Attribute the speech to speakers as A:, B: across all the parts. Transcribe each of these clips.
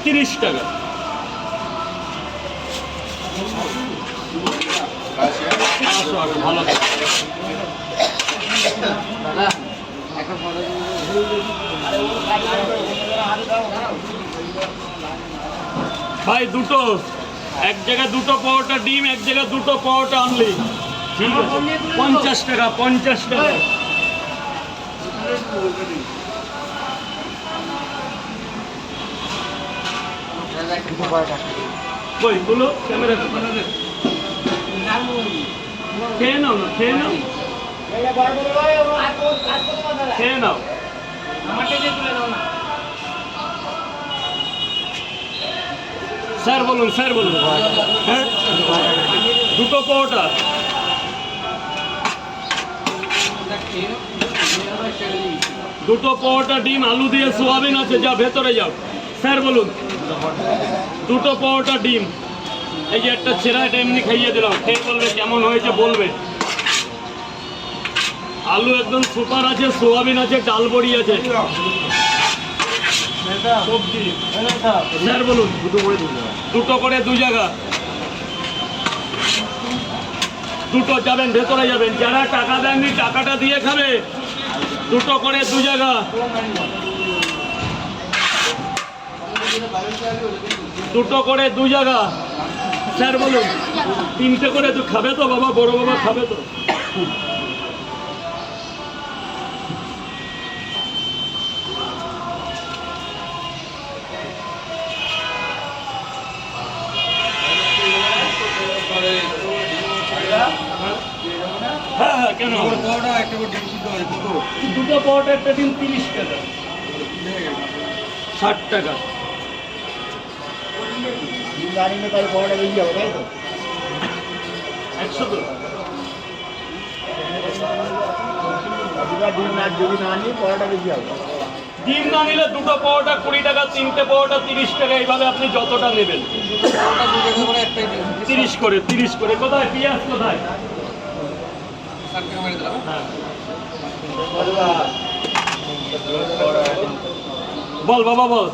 A: 30 টাকা। ভালো ভাই, দুটো এক জায়গায় দুটো পাওয়াটা ডিম, এক জায়গায় দুটো পাওয়াটা আনলি, ঠিক আছে 50 টাকা। 50 টাকা। কই তুলো ক্যামেরা, খেয়ে নাও না, খেয়ে নাও, খেয়ে নাও। স্যার বলুন, স্যার বলুন। হ্যাঁ, দুটো পাওয়াটা। দুটো পাওয়াটা ডিম, আলু দিয়ে সোয়াবিন আছে, যা ভেতরে যাও। স্যার বলুন। দুটো পাওয়াটা ডিম, এই যে একটা ছেঁড়া, এটা এমনি খাইয়ে দিলাম, খেয়ে বলবে কেমন হয়েছে বলবে। আলু একদম সুপার আছে, সোয়াবিন আছে, ডাল বড়ি আছে, সবজি। স্যার বলুন। দুটো করে 2 জায়গা, দুটো যাবেন, ভেতরে যাবেন। যারা টাকা দেননি টাকাটা দিয়ে খাবে। দুটো করে 2 জায়গা, দুটো করে 2 জায়গা। স্যার বলুন। 3টে করে তো খাবে তো বাবা, বড় বাবা খাবে তো? হ্যাঁ হ্যাঁ, কেন? দুটো পাওয়াটা একটা ডিম 30 টাকা। 60 টাকা। 100 তো। ডিম না নিলে দুটো পাওয়াটা 20 টাকা, 3টে পাওয়াটা 30 টাকা, এইভাবে আপনি যতটা নেবেন। 30 করে, 30 করে। কোথায় পেঁয়াজ, কোথায়? হ্যাঁ। বল বাবা, বল।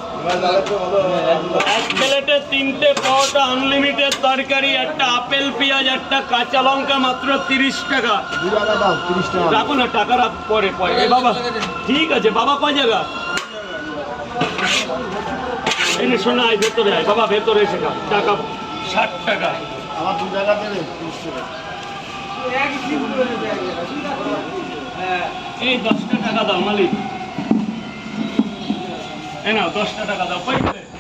A: 1 প্লেটে 3টে পাওয়াটা, আনলিমিটেড তরকারি, একটা আপেল, পেঁয়াজ, একটা কাঁচা লঙ্কা, মাত্র 30 টাকা। রাখো না, টাকা রাখ, পরে পরে। বাবা ঠিক আছে বাবা, কয় জায়গা? এনে শোনা, আয় ভেতরে আয় বাবা, ভেতরে এসে খা। টাকা 60 টাকা। আমার 2 জায়গা দেবে 30 টাকা। এই 10টা টাকা দাও মালিক, এ নাও 10টা টাকা দাও।